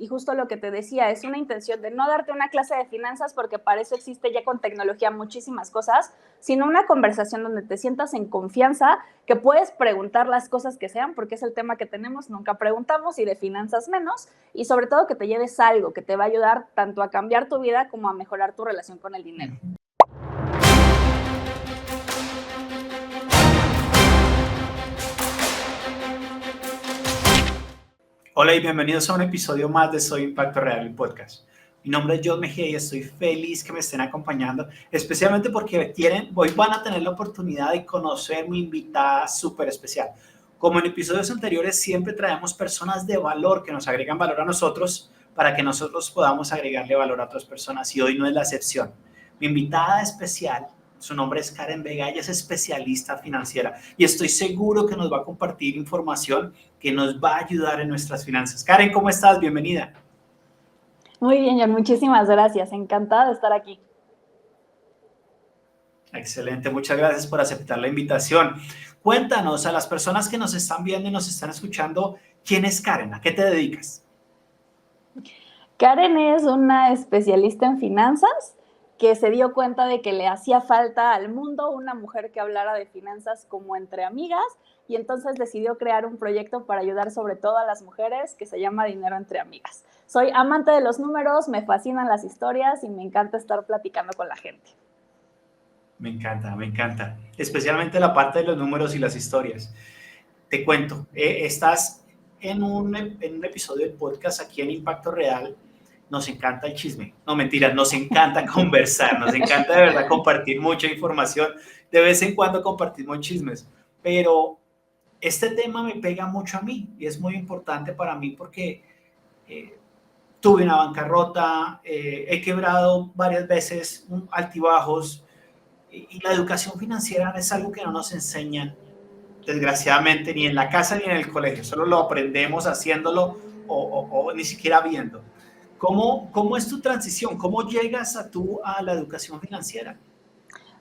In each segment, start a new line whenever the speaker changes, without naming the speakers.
y justo lo que te decía, es una intención de no darte una clase de finanzas porque para eso existe ya con tecnología muchísimas cosas, sino una conversación donde te sientas en confianza, que puedes preguntar las cosas que sean, porque es el tema que tenemos, nunca preguntamos y de finanzas menos, y sobre todo que te lleves algo que te va a ayudar tanto a cambiar tu vida como a mejorar tu relación con el dinero.
Hola y bienvenidos a un episodio más de Soy Impacto Real, el podcast. Mi nombre es John Mejía y estoy feliz que me estén acompañando, especialmente porque hoy van a tener la oportunidad de conocer mi invitada súper especial. Como en episodios anteriores, siempre traemos personas de valor que nos agregan valor a nosotros para que nosotros podamos agregarle valor a otras personas, y hoy no es la excepción. Mi invitada especial, su nombre es Karen Vega, ella es especialista financiera y estoy seguro que nos va a compartir información que nos va a ayudar en nuestras finanzas. Karen, ¿cómo estás? Bienvenida.
Muy bien, John, muchísimas gracias. Encantada de estar aquí.
Excelente, muchas gracias por aceptar la invitación. Cuéntanos a las personas que nos están viendo y nos están escuchando, ¿quién es Karen? ¿A qué te dedicas?
Karen es una especialista en finanzas que se dio cuenta de que le hacía falta al mundo una mujer que hablara de finanzas como entre amigas, y entonces decidió crear un proyecto para ayudar sobre todo a las mujeres que se llama Dinero entre Amigas. Soy amante de los números, me fascinan las historias y me encanta estar platicando con la gente.
Me encanta. Especialmente la parte de los números y las historias. Te cuento, estás en un episodio del podcast aquí en Impacto Real. Nos encanta el chisme. No, mentiras, nos encanta conversar, nos encanta de verdad compartir mucha información. De vez en cuando compartimos chismes, pero este tema me pega mucho a mí y es muy importante para mí porque tuve una bancarrota, he quebrado varias veces, altibajos, y la educación financiera es algo que no nos enseñan, desgraciadamente, ni en la casa ni en el colegio. Solo lo aprendemos haciéndolo o ni siquiera viendo. ¿Cómo es tu transición? ¿Cómo llegas a la educación financiera?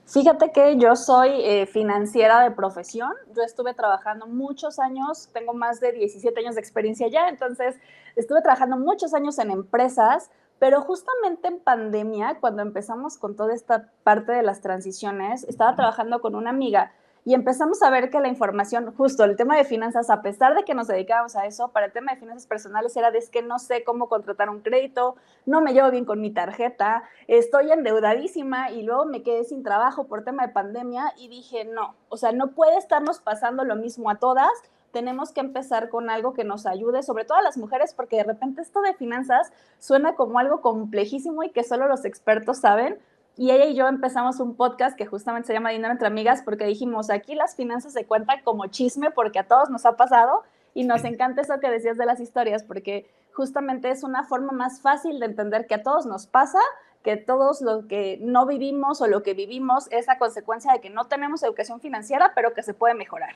Fíjate que yo soy financiera de profesión. Yo estuve trabajando muchos años, tengo más de 17 años de experiencia ya, entonces estuve trabajando muchos años en empresas, pero justamente en pandemia, cuando empezamos con toda esta parte de las transiciones, estaba trabajando con una amiga y empezamos a ver que la información, justo el tema de finanzas, a pesar de que nos dedicábamos a eso, para el tema de finanzas personales era de es que no sé cómo contratar un crédito, no me llevo bien con mi tarjeta, estoy endeudadísima y luego me quedé sin trabajo por tema de pandemia y dije, no, o sea, no puede estarnos pasando lo mismo a todas, tenemos que empezar con algo que nos ayude, sobre todo a las mujeres, porque de repente esto de finanzas suena como algo complejísimo y que solo los expertos saben. Y ella y yo empezamos un podcast que justamente se llama Dinero entre Amigas porque dijimos, aquí las finanzas se cuentan como chisme porque a todos nos ha pasado y nos encanta eso que decías de las historias porque justamente es una forma más fácil de entender que a todos nos pasa, que todos lo que no vivimos o lo que vivimos es a consecuencia de que no tenemos educación financiera, pero que se puede mejorar.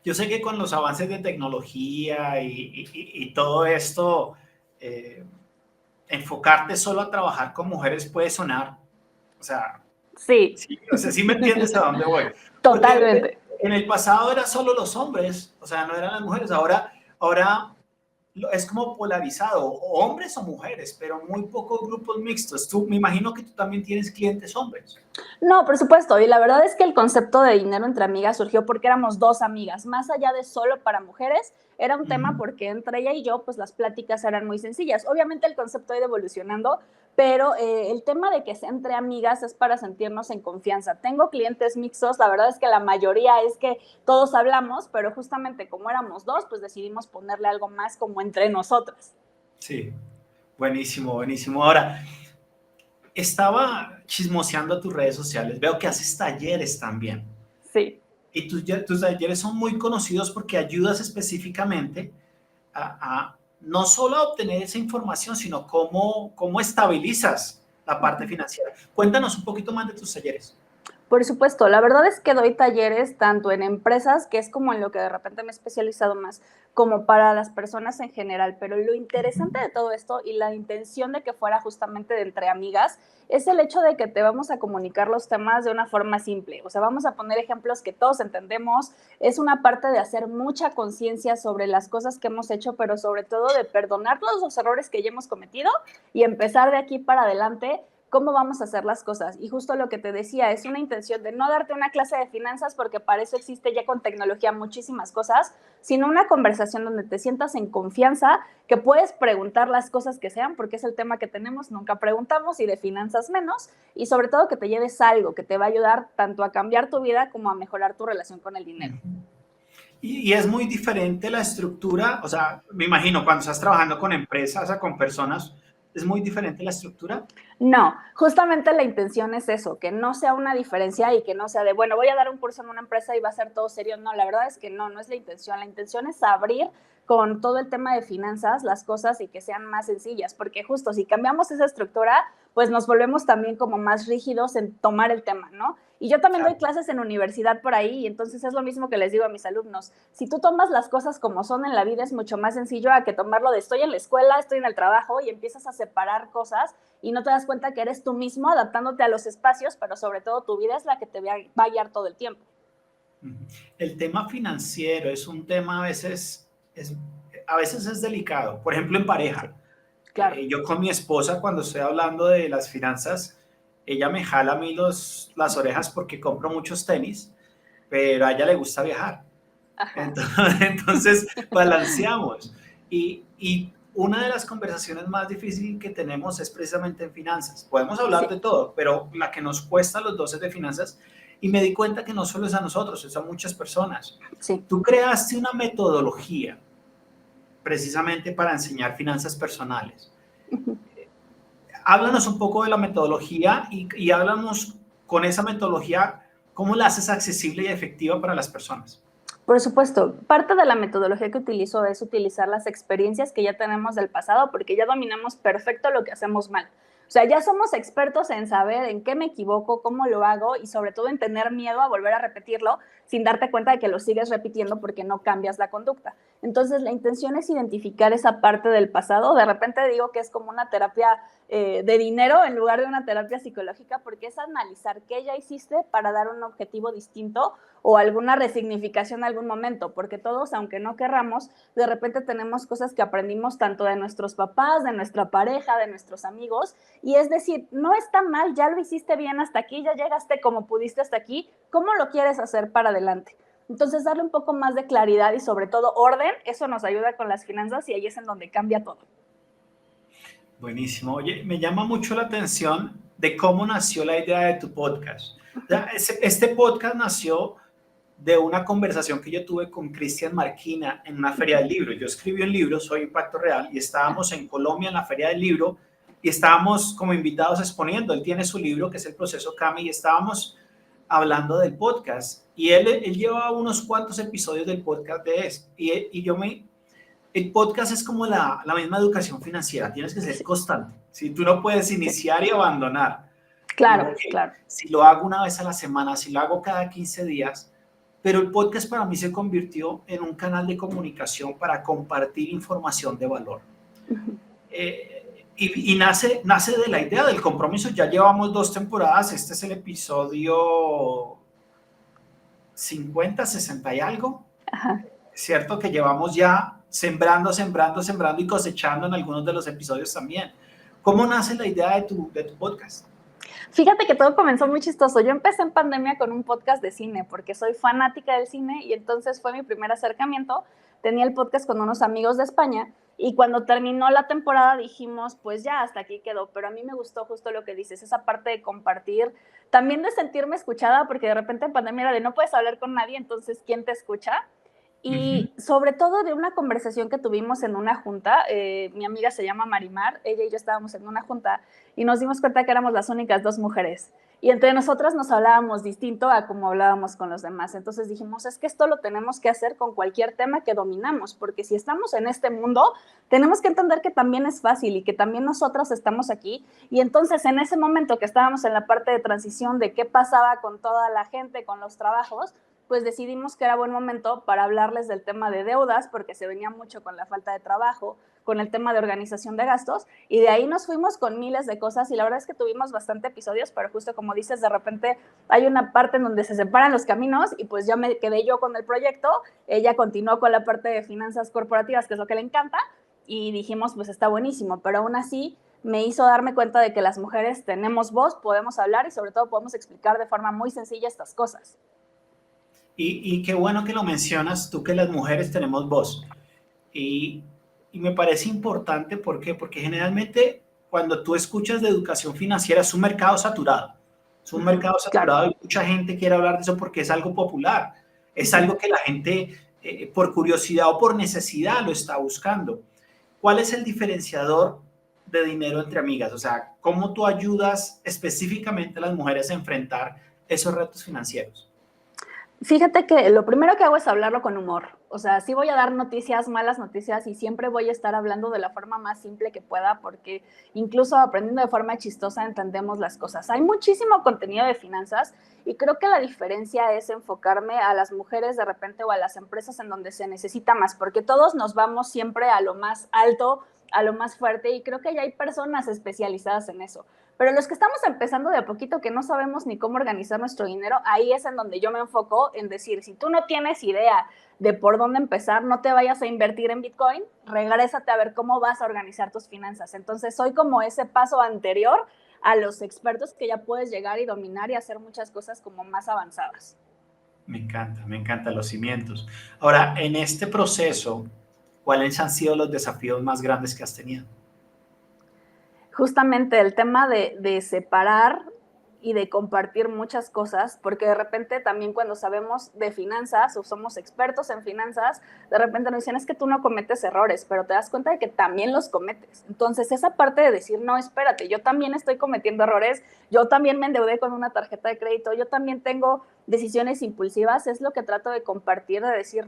Yo sé que con los avances de tecnología y todo esto, eh, enfocarte solo a trabajar con mujeres puede sonar, o sea,
Sí.
sí, o sea, sí me entiendes a dónde voy. Porque
Totalmente.
en el pasado era solo los hombres, o sea, no eran las mujeres. Ahora es como polarizado, o hombres o mujeres, pero muy pocos grupos mixtos. Me imagino que tú también tienes clientes hombres.
No, por supuesto, y la verdad es que el concepto de dinero entre amigas surgió porque éramos dos amigas, más allá de solo para mujeres, era un tema porque entre ella y yo, pues las pláticas eran muy sencillas. Obviamente el concepto ha ido evolucionando, pero el tema de que sea entre amigas es para sentirnos en confianza. Tengo clientes mixtos, la verdad es que la mayoría es que todos hablamos, pero justamente como éramos dos, pues decidimos ponerle algo más como entre nosotras.
Sí, buenísimo. Ahora, estaba chismoseando tus redes sociales, veo que haces talleres también.
Sí.
Y tus talleres son muy conocidos porque ayudas específicamente a no solo a obtener esa información, sino cómo estabilizas la parte financiera. Cuéntanos un poquito más de tus talleres.
Por supuesto, la verdad es que doy talleres tanto en empresas, que es como en lo que de repente me he especializado más, como para las personas en general, pero lo interesante de todo esto y la intención de que fuera justamente de entre amigas es el hecho de que te vamos a comunicar los temas de una forma simple, o sea, vamos a poner ejemplos que todos entendemos, es una parte de hacer mucha conciencia sobre las cosas que hemos hecho, pero sobre todo de perdonar todos los errores que ya hemos cometido y empezar de aquí para adelante cómo vamos a hacer las cosas. Y justo lo que te decía, es una intención de no darte una clase de finanzas porque para eso existe ya con tecnología muchísimas cosas, sino una conversación donde te sientas en confianza, que puedes preguntar las cosas que sean, porque es el tema que tenemos, nunca preguntamos y de finanzas menos, y sobre todo que te lleves algo que te va a ayudar tanto a cambiar tu vida como a mejorar tu relación con el dinero.
Y es muy diferente la estructura, o sea, me imagino cuando estás trabajando con empresas o con personas, ¿es muy diferente la estructura?
No, justamente la intención es eso, que no sea una diferencia y que no sea de, bueno, voy a dar un curso en una empresa y va a ser todo serio. No, la verdad es que no, no es la intención. La intención es abrir con todo el tema de finanzas las cosas y que sean más sencillas, porque justo si cambiamos esa estructura, pues nos volvemos también como más rígidos en tomar el tema, ¿no? Y yo también doy
Claro.
clases en universidad por ahí, y entonces es lo mismo que les digo a mis alumnos. Si tú tomas las cosas como son en la vida, es mucho más sencillo a que tomarlo de estoy en la escuela, estoy en el trabajo y empiezas a separar cosas y no te das cuenta que eres tú mismo adaptándote a los espacios, pero sobre todo tu vida es la que te va a guiar todo el tiempo.
El tema financiero es un tema a veces es delicado. Por ejemplo, en
Sí,
pareja.
claro.
Yo con mi esposa, cuando estoy hablando de las finanzas, ella me jala a mí las orejas porque compro muchos tenis, pero a ella le gusta viajar.
Ajá.
Entonces, balanceamos. Y una de las conversaciones más difíciles que tenemos es precisamente en finanzas. Podemos hablar
Sí,
de todo, pero la que nos cuesta a los dos es de finanzas. Y me di cuenta que no solo es a nosotros, es a muchas personas.
sí.
Tú creaste una metodología precisamente para enseñar finanzas personales. Háblanos un poco de la metodología y háblanos con esa metodología, cómo la haces accesible y efectiva para las personas.
Por supuesto, parte de la metodología que utilizo es utilizar las experiencias que ya tenemos del pasado, porque ya dominamos perfecto lo que hacemos mal. O sea, ya somos expertos en saber en qué me equivoco, cómo lo hago y sobre todo en tener miedo a volver a repetirlo sin darte cuenta de que lo sigues repitiendo porque no cambias la conducta. Entonces, la intención es identificar esa parte del pasado. De repente digo que es como una terapia de dinero en lugar de una terapia psicológica, porque es analizar qué ya hiciste para dar un objetivo distinto o alguna resignificación en algún momento, porque todos, aunque no querramos, de repente tenemos cosas que aprendimos tanto de nuestros papás, de nuestra pareja, de nuestros amigos, y es decir, no está mal, ya lo hiciste bien hasta aquí, ya llegaste como pudiste hasta aquí, ¿cómo lo quieres hacer para adelante? Entonces, darle un poco más de claridad y sobre todo orden, eso nos ayuda con las finanzas y ahí es en donde cambia todo.
Buenísimo. Oye, me llama mucho la atención de cómo nació la idea de tu podcast. O sea, este podcast nació de una conversación que yo tuve con Cristian Marquina en una feria del libro. Yo escribí un libro, Soy Impacto Real, y estábamos en Colombia en la feria del libro y estábamos como invitados exponiendo. Él tiene su libro que es El Proceso Kami y estábamos hablando del podcast. Y él llevaba unos cuantos episodios del podcast de eso. El podcast es como la misma educación financiera, tienes que ser
Sí,
constante. Si tú no puedes
sí.
iniciar y abandonar. Digo,
Claro,
ok,
claro.
si lo hago una vez a la semana, si lo hago cada 15 días, pero el podcast para mí se convirtió en un canal de comunicación para compartir información de valor. Y nace de la idea del compromiso. Ya llevamos 2 temporadas, este es el episodio 50, 60 y algo.
Ajá.
Es cierto que llevamos ya sembrando y cosechando en algunos de los episodios también. ¿Cómo nace la idea de tu podcast?
Fíjate que todo comenzó muy chistoso. Yo empecé en pandemia con un podcast de cine porque soy fanática del cine y entonces fue mi primer acercamiento. Tenía el podcast con unos amigos de España y cuando terminó la temporada dijimos, pues ya, hasta aquí quedó. Pero a mí me gustó justo lo que dices, esa parte de compartir, también de sentirme escuchada, porque de repente en pandemia era de no puedes hablar con nadie, entonces ¿quién te escucha?
Uh -huh.
Y sobre todo de una conversación que tuvimos en una junta, mi amiga se llama Marimar, ella y yo estábamos en una junta y nos dimos cuenta que éramos las únicas dos mujeres. y entre nosotras nos hablábamos distinto a como hablábamos con los demás. Entonces dijimos, es que esto lo tenemos que hacer con cualquier tema que dominamos, porque si estamos en este mundo, tenemos que entender que también es fácil y que también nosotras estamos aquí. Y entonces en ese momento que estábamos en la parte de transición de qué pasaba con toda la gente, con los trabajos, pues decidimos que era buen momento para hablarles del tema de deudas, porque se venía mucho con la falta de trabajo, con el tema de organización de gastos, y de ahí nos fuimos con miles de cosas, y la verdad es que tuvimos bastante episodios, pero justo como dices, de repente hay una parte en donde se separan los caminos, y pues ya me quedé yo con el proyecto, ella continuó con la parte de finanzas corporativas, que es lo que le encanta, y dijimos, pues está buenísimo, pero aún así me hizo darme cuenta de que las mujeres tenemos voz, podemos hablar, y sobre todo podemos explicar de forma muy sencilla estas cosas.
Y qué bueno que lo mencionas tú, que las mujeres tenemos voz. Y, y me parece importante, ¿por qué? Porque generalmente cuando tú escuchas de educación financiera es un mercado saturado. Es un mercado saturado, claro. Y mucha gente quiere hablar de eso porque es algo popular. Es algo que la gente, por curiosidad o por necesidad, lo está buscando. ¿Cuál es el diferenciador de Dinero entre Amigas? O sea, ¿cómo tú ayudas específicamente a las mujeres a enfrentar esos retos financieros?
Fíjate que lo primero que hago es hablarlo con humor. O sea, sí voy a dar noticias, malas noticias, y siempre voy a estar hablando de la forma más simple que pueda, porque incluso aprendiendo de forma chistosa entendemos las cosas. Hay muchísimo contenido de finanzas y creo que la diferencia es enfocarme a las mujeres de repente o a las empresas en donde se necesita más, porque todos nos vamos siempre a lo más alto, a lo más fuerte, y creo que ya hay personas especializadas en eso. Pero los que estamos empezando de a poquito, que no sabemos ni cómo organizar nuestro dinero, ahí es en donde yo me enfoco en decir, si tú no tienes idea de por dónde empezar, no te vayas a invertir en Bitcoin, regrésate a ver cómo vas a organizar tus finanzas. Entonces soy como ese paso anterior a los expertos que ya puedes llegar y dominar y hacer muchas cosas como más avanzadas.
Me encanta los cimientos. Ahora, en este proceso, ¿cuáles han sido los desafíos más grandes que has tenido?
Justamente el tema de separar y de compartir muchas cosas, porque de repente también cuando sabemos de finanzas o somos expertos en finanzas, de repente nos dicen, es que tú no cometes errores, pero te das cuenta de que también los cometes. Entonces esa parte de decir, no, espérate, yo también estoy cometiendo errores, yo también me endeudé con una tarjeta de crédito, yo también tengo decisiones impulsivas, es lo que trato de compartir, de decir,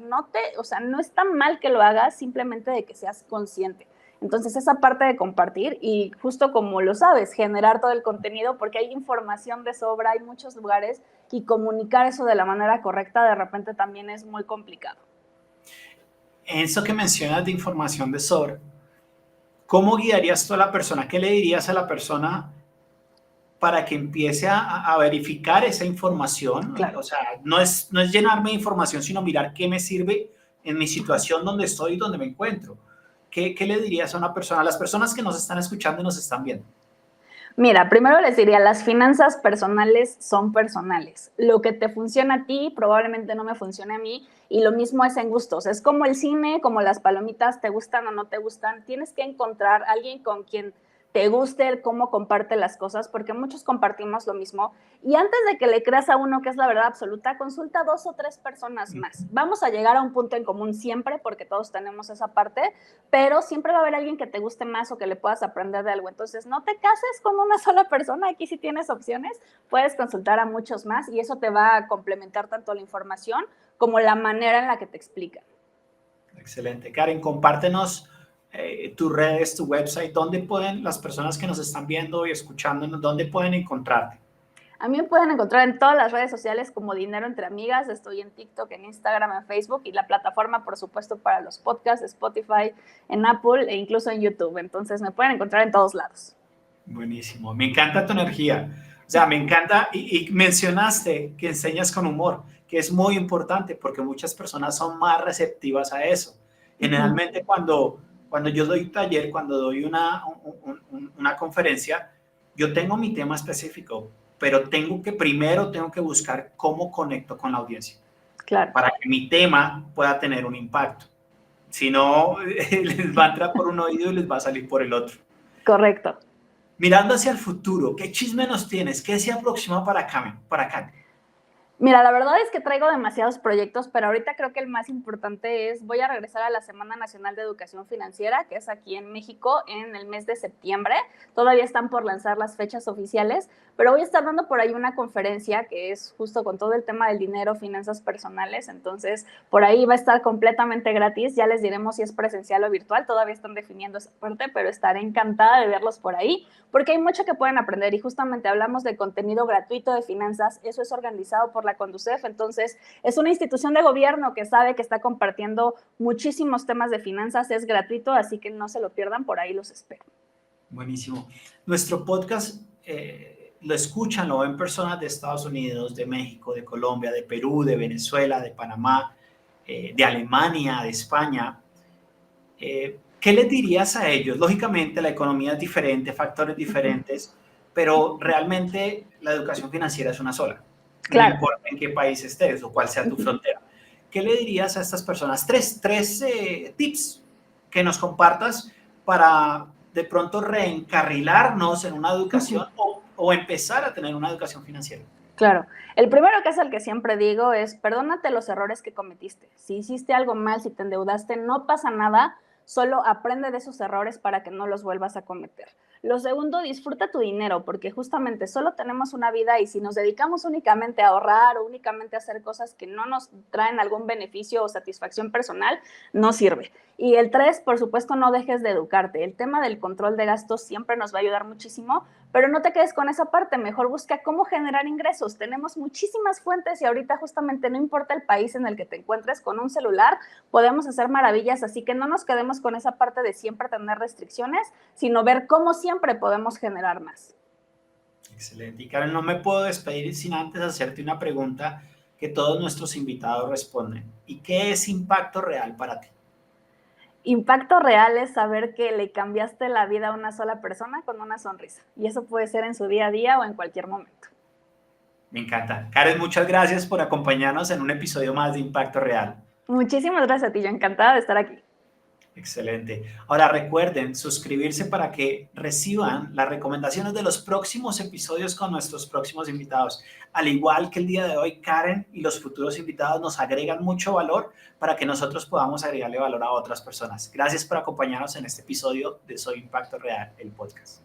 o sea, no es tan mal que lo hagas, simplemente de que seas consciente. Entonces, esa parte de compartir y justo como lo sabes, generar todo el contenido, porque hay información de sobra, hay muchos lugares, y comunicar eso de la manera correcta de repente también es muy complicado.
Eso que mencionas de información de sobra, ¿cómo guiarías tú a la persona? ¿Qué le dirías a la persona para que empiece a verificar esa información?
Claro.
O sea, no es llenarme de información, sino mirar qué me sirve en mi situación donde estoy y donde me encuentro. ¿Qué le dirías a una persona, a las personas que nos están escuchando y nos están viendo?
Mira, primero les diría, las finanzas personales son personales. Lo que te funciona a ti probablemente no me funcione a mí, y lo mismo es en gustos. Es como el cine, como las palomitas, te gustan o no te gustan. Tienes que encontrar a alguien con quien te guste cómo comparte las cosas, porque muchos compartimos lo mismo. Y antes de que le creas a uno que es la verdad absoluta, consulta a 2 o 3 personas más. Vamos a llegar a un punto en común siempre, porque todos tenemos esa parte, pero siempre va a haber alguien que te guste más o que le puedas aprender de algo. Entonces, no te cases con una sola persona. Aquí sí tienes opciones, puedes consultar a muchos más, y eso te va a complementar tanto la información como la manera en la que te explican.
Excelente. Karen, compártenos tus redes, tu website, dónde pueden las personas que nos están viendo y escuchándonos, dónde pueden encontrarte.
A mí me pueden encontrar en todas las redes sociales como Dinero Entre Amigas. Estoy en TikTok, en Instagram, en Facebook, y la plataforma, por supuesto, para los podcasts, Spotify, en Apple e incluso en YouTube. Entonces me pueden encontrar en todos lados.
Buenísimo. Me encanta tu energía. O sea, me encanta, y mencionaste que enseñas con humor, que es muy importante porque muchas personas son más receptivas a eso. Generalmente cuando yo doy un taller, cuando doy una conferencia, yo tengo mi tema específico, pero primero tengo que buscar cómo conecto con la audiencia.
Claro.
Para que mi tema pueda tener un impacto. Si no, les va a entrar por un oído y les va a salir por el otro.
Correcto.
Mirando hacia el futuro, ¿qué chisme nos tienes? ¿Qué se aproxima para acá?
Mira, la verdad es que traigo demasiados proyectos, pero ahorita creo que el más importante es, voy a regresar a la Semana Nacional de Educación Financiera, que es aquí en México en el mes de septiembre. Todavía están por lanzar las fechas oficiales, pero voy a estar dando por ahí una conferencia que es justo con todo el tema del dinero, finanzas personales. Entonces, por ahí va a estar completamente gratis. Ya les diremos si es presencial o virtual. Todavía están definiendo esa parte, pero estaré encantada de verlos por ahí, porque hay mucho que pueden aprender y justamente hablamos de contenido gratuito de finanzas. Eso es organizado por la Conducef, entonces es una institución de gobierno que sabe que está compartiendo muchísimos temas de finanzas, es gratuito, así que no se lo pierdan, por ahí los espero.
Buenísimo. Nuestro podcast lo escuchan, lo ven personas de Estados Unidos, de México, de Colombia, de Perú, de Venezuela, de Panamá, de Alemania, de España. ¿Qué les dirías a ellos? Lógicamente la economía es diferente, factores diferentes, pero realmente la educación financiera es una sola. No
Claro.
importa en qué país estés o cuál sea tu frontera. ¿Qué le dirías a estas personas? Tres tips que nos compartas para de pronto reencarrilarnos en una educación o empezar a tener una educación financiera.
Claro. El primero, que es el que siempre digo, es perdónate los errores que cometiste. Si hiciste algo mal, si te endeudaste, no pasa nada, solo aprende de esos errores para que no los vuelvas a cometer. Lo segundo, disfruta tu dinero, porque justamente solo tenemos una vida y si nos dedicamos únicamente a ahorrar o únicamente a hacer cosas que no nos traen algún beneficio o satisfacción personal, no sirve. Y el tres, por supuesto, no dejes de educarte. El tema del control de gastos siempre nos va a ayudar muchísimo, pero no te quedes con esa parte, mejor busca cómo generar ingresos. Tenemos muchísimas fuentes y ahorita justamente no importa el país en el que te encuentres, con un celular podemos hacer maravillas, así que no nos quedemos con esa parte de siempre tener restricciones, sino ver cómo siempre podemos generar más.
Excelente. Y Karen, no me puedo despedir sin antes hacerte una pregunta que todos nuestros invitados responden. ¿Y qué es impacto real para ti?
Impacto real es saber que le cambiaste la vida a una sola persona con una sonrisa. Y eso puede ser en su día a día o en cualquier momento.
Me encanta. Karen, muchas gracias por acompañarnos en un episodio más de Impacto Real.
Muchísimas gracias a ti, yo encantada de estar aquí.
Excelente. Ahora recuerden suscribirse para que reciban las recomendaciones de los próximos episodios con nuestros próximos invitados. Al igual que el día de hoy, Karen y los futuros invitados nos agregan mucho valor para que nosotros podamos agregarle valor a otras personas. Gracias por acompañarnos en este episodio de Soy Impacto Real, el podcast.